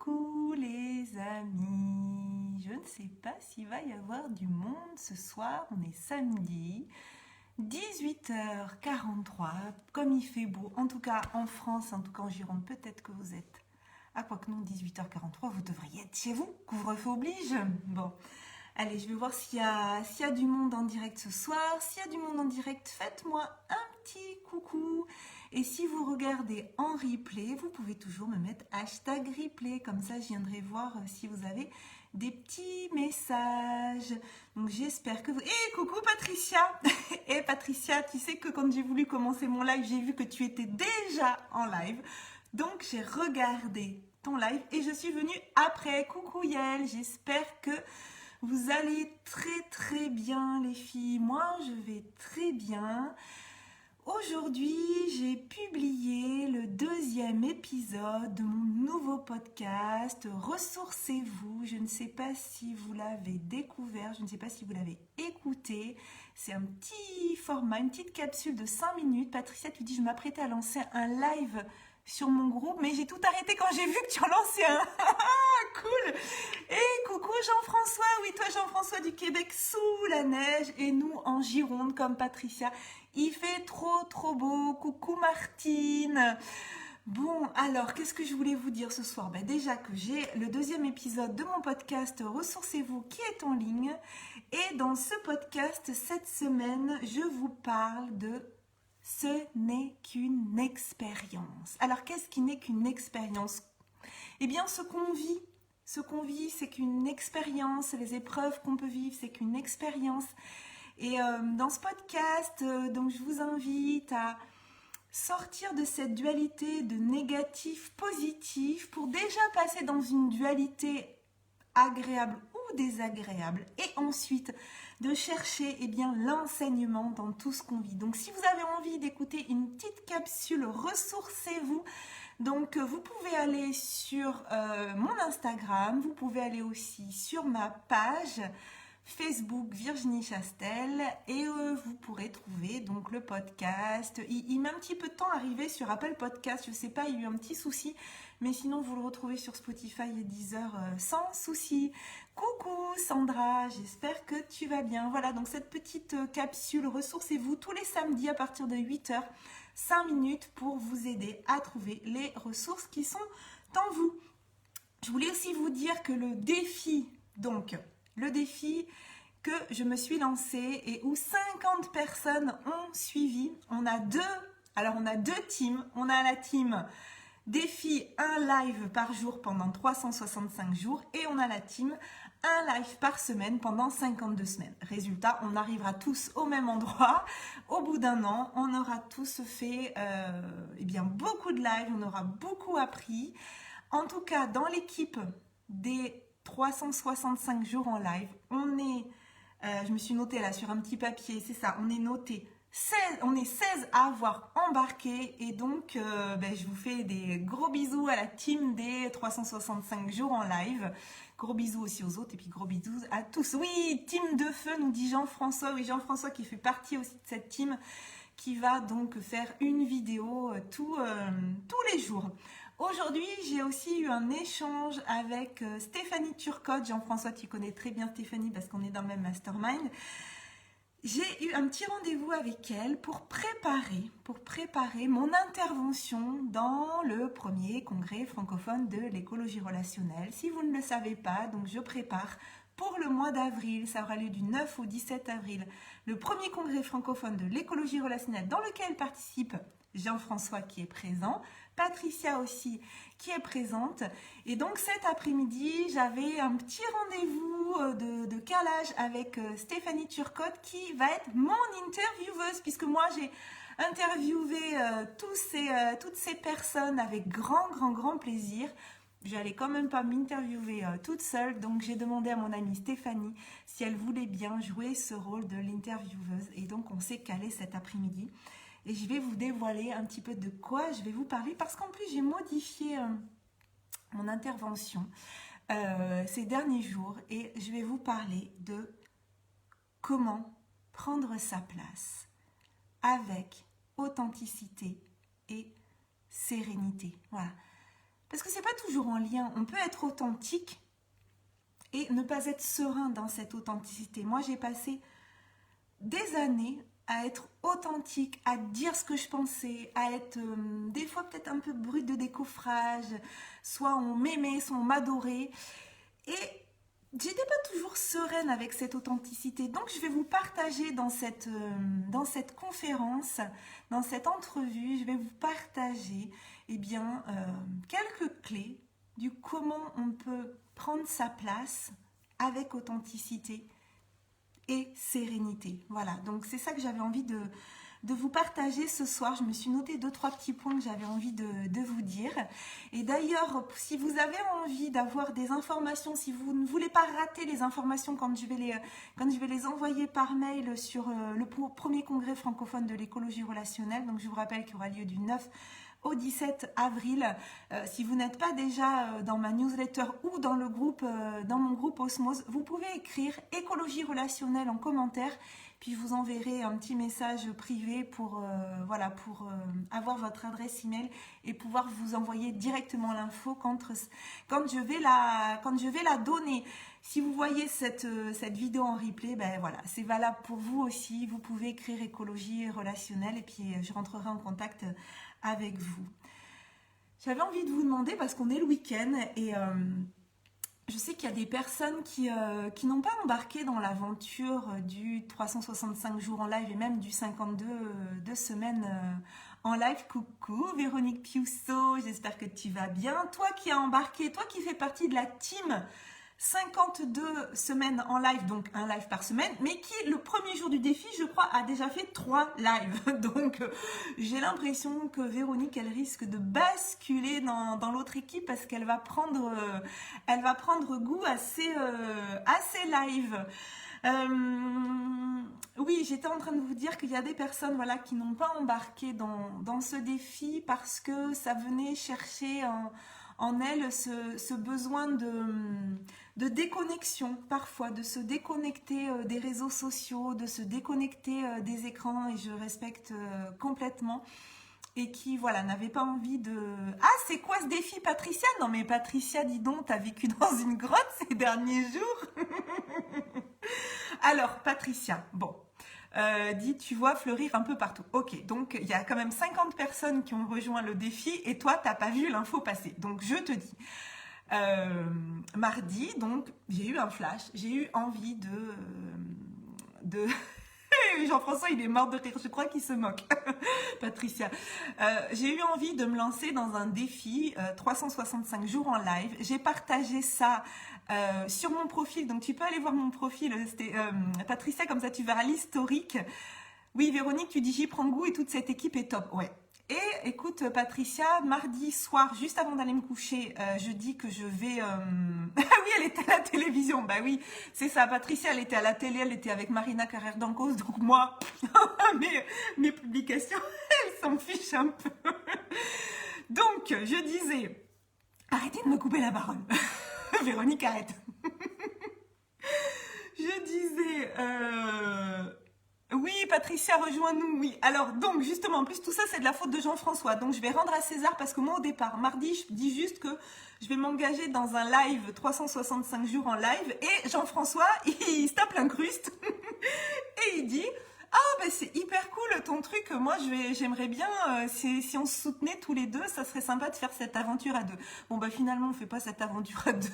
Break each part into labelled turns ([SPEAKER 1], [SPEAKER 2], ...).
[SPEAKER 1] Coucou les amis, je ne sais pas s'il va y avoir du monde ce soir, on est samedi, 18h43, comme il fait beau, en tout cas en France, en tout cas en Gironde, peut-être que vous êtes, quoi que non, 18h43, vous devriez être chez vous, couvre-feu oblige. Bon, allez, je vais voir s'il y a du monde en direct ce soir. S'il y a du monde en direct, faites-moi un petit coucou. Et si vous regardez en replay, vous pouvez toujours me mettre hashtag replay. Comme ça, je viendrai voir si vous avez des petits messages. Donc, j'espère que vous... coucou Patricia. Patricia, tu sais que quand j'ai voulu commencer mon live, j'ai vu que tu étais déjà en live. Donc, j'ai regardé ton live et je suis venue après. Coucou Yael, j'espère que... vous allez très très bien les filles, moi je vais très bien. Aujourd'hui j'ai publié le 2e épisode de mon nouveau podcast Ressourcez-vous. Je ne sais pas si vous l'avez découvert, je ne sais pas si vous l'avez écouté. C'est un petit format, une petite capsule de 5 minutes. Patricia, tu dis je m'apprêtais à lancer un live sur mon groupe, mais j'ai tout arrêté quand j'ai vu que tu en lançais un. Cool. Coucou Jean-François, oui toi Jean-François du Québec sous la neige et nous en Gironde comme Patricia. Il fait trop beau. Coucou Martine. Bon, alors qu'est-ce que je voulais vous dire ce soir? Déjà que j'ai le 2e épisode de mon podcast Ressourcez-vous qui est en ligne. Et dans ce podcast, cette semaine, je vous parle de ce n'est qu'une expérience. Alors qu'est-ce qui n'est qu'une expérience? Eh bien ce qu'on vit, c'est qu'une expérience. Les épreuves qu'on peut vivre, c'est qu'une expérience. Et dans ce podcast, donc je vous invite à sortir de cette dualité de négatif positif pour déjà passer dans une dualité agréable ou désagréable et ensuite de chercher l'enseignement dans tout ce qu'on vit. Donc si vous avez envie d'écouter une petite capsule, ressourcez-vous. Donc vous pouvez aller sur mon Instagram, vous pouvez aller aussi sur ma page Facebook Virginie Chastel et vous pourrez trouver donc le podcast. Il met un petit peu de temps à arriver sur Apple Podcast, je sais pas, il y a eu un petit souci, mais sinon vous le retrouvez sur Spotify et Deezer sans souci. Coucou Sandra, j'espère que tu vas bien. Voilà, donc cette petite capsule Ressourcez-vous tous les samedis à partir de 8h, 5 minutes pour vous aider à trouver les ressources qui sont en vous. Je voulais aussi vous dire que le défi que je me suis lancée et où 50 personnes ont suivi, on a deux teams. On a la team défi un live par jour pendant 365 jours et on a la team un live par semaine pendant 52 semaines. Résultat, on arrivera tous au même endroit. Au bout d'un an, on aura tous fait beaucoup de lives, on aura beaucoup appris. En tout cas, dans l'équipe des 365 jours en live, on est, je me suis notée là sur un petit papier, c'est ça, on est noté 16, on est 16 à avoir embarqué et donc je vous fais des gros bisous à la team des 365 jours en live. Gros bisous aussi aux autres et puis gros bisous à tous. Oui, team de feu, nous dit Jean-François. Oui, Jean-François qui fait partie aussi de cette team qui va donc faire une vidéo tous les jours. Aujourd'hui, j'ai aussi eu un échange avec Stéphanie Turcotte. Jean-François, tu connais très bien Stéphanie parce qu'on est dans le même mastermind. J'ai eu un petit rendez-vous avec elle pour préparer mon intervention dans le premier congrès francophone de l'écologie relationnelle. Si vous ne le savez pas, donc je prépare pour le mois d'avril, ça aura lieu du 9 au 17 avril, le premier congrès francophone de l'écologie relationnelle dans lequel participe Jean-François qui est présent, Patricia aussi qui est présente. Et donc cet après-midi, j'avais un petit rendez-vous de calage avec Stéphanie Turcotte qui va être mon intervieweuse puisque moi j'ai interviewé toutes ces personnes avec grand plaisir. J'allais quand même pas m'interviewer toute seule, donc j'ai demandé à mon amie Stéphanie si elle voulait bien jouer ce rôle de l'intervieweuse. Et donc on s'est calé cet après-midi. Et je vais vous dévoiler un petit peu de quoi je vais vous parler parce qu'en plus j'ai modifié mon intervention ces derniers jours et je vais vous parler de comment prendre sa place avec authenticité et sérénité. Voilà. parce que c'est pas toujours en lien. On peut être authentique et ne pas être serein dans cette authenticité. Moi, j'ai passé des années à être authentique, à dire ce que je pensais, à être des fois peut-être un peu brute de décoffrage, soit on m'aimait, soit on m'adorait. Et j'étais pas toujours sereine avec cette authenticité. Donc je vais vous partager dans cette conférence, dans cette entrevue, je vais vous partager quelques clés du comment on peut prendre sa place avec authenticité et sérénité. Voilà, donc c'est ça que j'avais envie de vous partager ce soir. Je me suis noté 2-3 petits points que j'avais envie de vous dire. Et d'ailleurs, si vous avez envie d'avoir des informations, si vous ne voulez pas rater les informations quand je vais les envoyer par mail sur le premier congrès francophone de l'écologie relationnelle, donc je vous rappelle qu'il aura lieu du 9 au 17 avril. Si vous n'êtes pas déjà dans ma newsletter ou dans le groupe, dans mon groupe Osmose, vous pouvez écrire écologie relationnelle en commentaire, puis je vous enverrai un petit message privé pour avoir votre adresse email et pouvoir vous envoyer directement l'info quand je vais la donner. Si vous voyez cette vidéo en replay, ben voilà, c'est valable pour vous aussi. Vous pouvez écrire écologie relationnelle et puis je rentrerai en contact avec vous. J'avais envie de vous demander, parce qu'on est le week-end et je sais qu'il y a des personnes qui n'ont pas embarqué dans l'aventure du 365 jours en live et même du 52 semaines en live. Coucou Véronique Piusso, j'espère que tu vas bien. Toi qui as embarqué, toi qui fais partie de la team 52 semaines en live, donc un live par semaine, mais qui, le premier jour du défi, je crois, a déjà fait 3 lives. Donc, j'ai l'impression que Véronique, elle risque de basculer dans l'autre équipe parce qu'elle va prendre goût à ces lives. Oui, j'étais en train de vous dire qu'il y a des personnes qui n'ont pas embarqué dans ce défi parce que ça venait chercher en elles ce besoin de déconnexion, parfois, de se déconnecter des réseaux sociaux, de se déconnecter des écrans, et je respecte complètement, et qui, n'avait pas envie de... Ah, c'est quoi ce défi, Patricia? Non mais Patricia, dis donc, t'as vécu dans une grotte ces derniers jours? Alors, Patricia, bon... dit tu vois fleurir un peu partout. Ok, donc il y a quand même 50 personnes qui ont rejoint le défi et toi, t'as pas vu l'info passer. Donc je te dis, mardi, donc j'ai eu un flash, j'ai eu envie de... Jean-François, il est mort de rire, je crois qu'il se moque. Patricia. J'ai eu envie de me lancer dans un défi 365 jours en live. J'ai partagé ça sur mon profil, donc tu peux aller voir mon profil, Patricia, comme ça tu verras l'historique. Oui, Véronique, tu dis j'y prends goût et toute cette équipe est top. Ouais. Et écoute, Patricia, mardi soir, juste avant d'aller me coucher, je dis que je vais... Ah oui, elle était à la télévision. Bah oui, c'est ça. Patricia, elle était à la télé, elle était avec Marina Carrère d'Ancos. Donc moi, mes publications, elles s'en fichent un peu. Donc, je disais... Arrêtez de me couper la parole. Véronique, arrête. Je disais... Oui, Patricia, rejoins-nous, oui. Alors, donc, justement, en plus, tout ça, c'est de la faute de Jean-François. Donc, je vais rendre à César parce que moi, au départ, mardi, je dis juste que je vais m'engager dans un live 365 jours en live. Et Jean-François, il se tape l'incruste. Et il dit... Ah, ben c'est hyper cool ton truc. Moi, j'aimerais bien, si on se soutenait tous les deux, ça serait sympa de faire cette aventure à 2. Bon, bah finalement, on fait pas cette aventure à 2.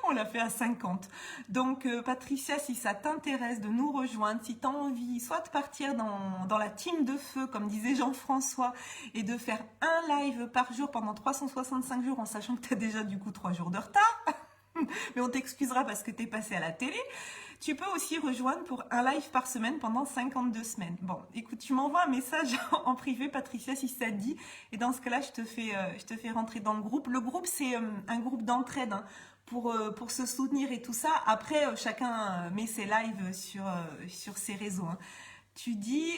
[SPEAKER 1] On l'a fait à 50. Donc, Patricia, si ça t'intéresse de nous rejoindre, si tu as envie, soit de partir dans la team de feu, comme disait Jean-François, et de faire un live par jour pendant 365 jours, en sachant que tu as déjà du coup 3 jours de retard, mais on t'excusera parce que tu es passé à la télé. Tu peux aussi rejoindre pour un live par semaine pendant 52 semaines. Bon, écoute, tu m'envoies un message en privé, Patricia, si ça te dit. Et dans ce cas-là, je te fais rentrer dans le groupe. Le groupe, c'est un groupe d'entraide pour se soutenir et tout ça. Après, chacun met ses lives sur ses réseaux. Tu dis...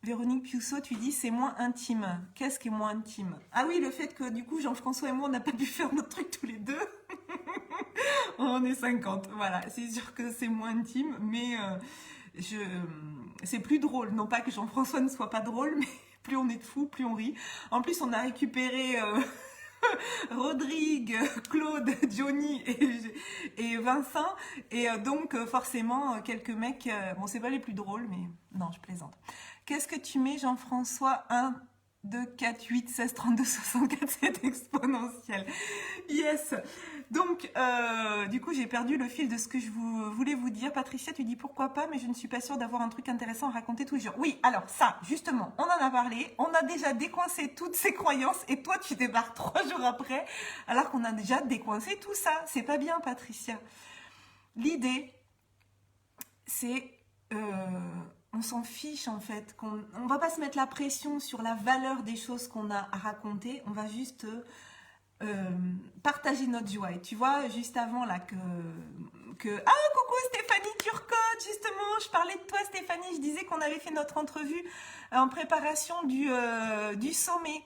[SPEAKER 1] Véronique Piusso, tu dis c'est moins intime. Qu'est-ce qui est moins intime? Ah oui, le fait que du coup Jean-François et moi on n'a pas pu faire notre truc tous les deux. On est 50, voilà. C'est sûr que c'est moins intime, mais c'est plus drôle. Non pas que Jean-François ne soit pas drôle, mais plus on est de fous, plus on rit. En plus, on a récupéré Rodrigue, Claude, Johnny et Vincent. Et donc, forcément, quelques mecs, bon, c'est pas les plus drôles, mais non, je plaisante. Qu'est-ce que tu mets, Jean-François? 1, 2, 4, 8, 16, 32, 64, c'est exponentiel. Yes. Donc, du coup, j'ai perdu le fil de ce que je voulais vous dire. Patricia, tu dis pourquoi pas, mais je ne suis pas sûre d'avoir un truc intéressant à raconter tous les jours. Oui, alors ça, justement, on en a parlé. On a déjà décoincé toutes ces croyances et toi, tu débarques 3 jours après, alors qu'on a déjà décoincé tout ça. C'est pas bien, Patricia. L'idée, c'est... on s'en fiche en fait. On va pas se mettre la pression sur la valeur des choses qu'on a à raconter. On va juste... partager notre joie. Et tu vois, juste avant là Ah, coucou Stéphanie Turcotte, justement, je parlais de toi Stéphanie, je disais qu'on avait fait notre entrevue en préparation du sommet.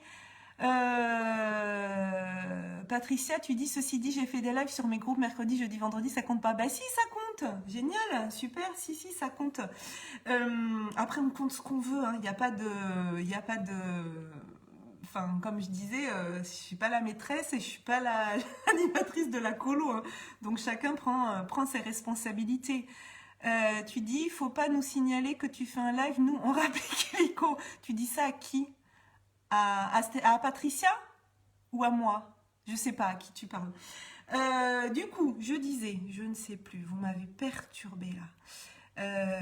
[SPEAKER 1] Patricia, tu dis, ceci dit, j'ai fait des lives sur mes groupes mercredi, jeudi, vendredi, ça compte pas? Bah si, ça compte. Génial, super, si, ça compte. Après, on compte ce qu'on veut, hein. Il n'y a pas de... Enfin, comme je disais, je suis pas la maîtresse et je suis pas l'animatrice de la colo, hein. Donc chacun prend ses responsabilités. Tu dis, il faut pas nous signaler que tu fais un live, nous on rapplique l'écho. Tu dis ça à qui? À Patricia ou à moi? Je sais pas à qui tu parles. Du coup, je disais, je ne sais plus, vous m'avez perturbée là.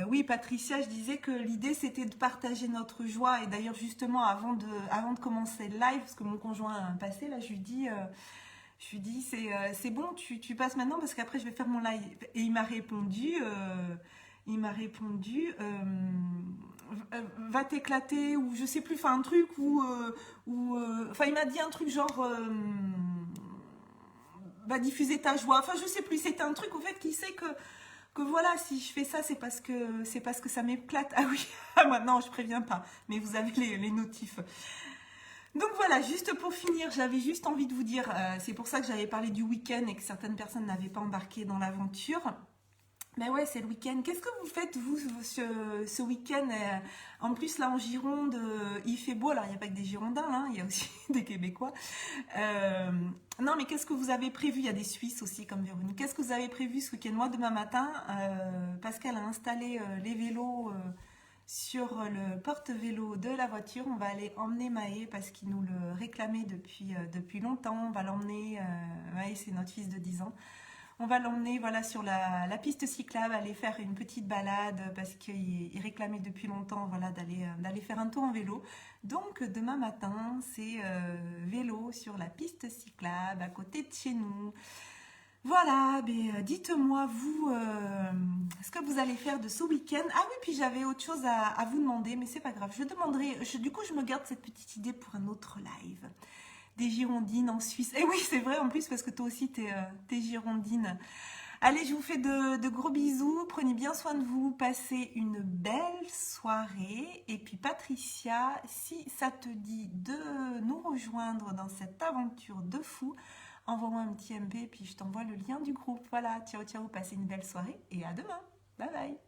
[SPEAKER 1] Oui, Patricia, je disais que l'idée c'était de partager notre joie. Et d'ailleurs, justement, avant de commencer le live, parce que mon conjoint a passé, là, je lui dis c'est bon, tu passes maintenant parce qu'après je vais faire mon live. Et il m'a répondu, va t'éclater, ou je sais plus, enfin un truc, enfin il m'a dit un truc genre, va diffuser ta joie. Enfin, je sais plus, c'était un truc au fait qui sait que voilà, si je fais ça, c'est parce que ça m'éclate. Ah oui, maintenant je préviens pas, mais vous avez les notifs. Donc voilà, juste pour finir, j'avais juste envie de vous dire, c'est pour ça que j'avais parlé du week-end et que certaines personnes n'avaient pas embarqué dans l'aventure. Ben ouais, c'est le week-end. Qu'est-ce que vous faites, vous, ce week-end? En plus, là, en Gironde, il fait beau. Alors, il n'y a pas que des Girondins, hein, il y a aussi des Québécois. Non, mais qu'est-ce que vous avez prévu? Il y a des Suisses aussi, comme Véronique. Qu'est-ce que vous avez prévu ce week-end? Moi, demain matin, Pascal a installé les vélos sur le porte-vélo de la voiture. On va aller emmener Maë parce qu'il nous le réclamait depuis longtemps. On va l'emmener. Maë, c'est notre fils de 10 ans. On va l'emmener voilà, sur la piste cyclable, aller faire une petite balade parce qu'il réclamait depuis longtemps voilà, d'aller faire un tour en vélo. Donc demain matin, c'est vélo sur la piste cyclable à côté de chez nous. Voilà, dites-moi vous ce que vous allez faire de ce week-end. Ah oui, puis j'avais autre chose à vous demander, mais c'est pas grave. Du coup, je me garde cette petite idée pour un autre live. Des girondines en Suisse. Et oui, c'est vrai en plus parce que toi aussi t'es girondine. Allez, je vous fais de gros bisous. Prenez bien soin de vous. Passez une belle soirée. Et puis Patricia, si ça te dit de nous rejoindre dans cette aventure de fou, envoie-moi un petit MP et puis je t'envoie le lien du groupe. Voilà, ciao, ciao. Passez une belle soirée et à demain. Bye bye.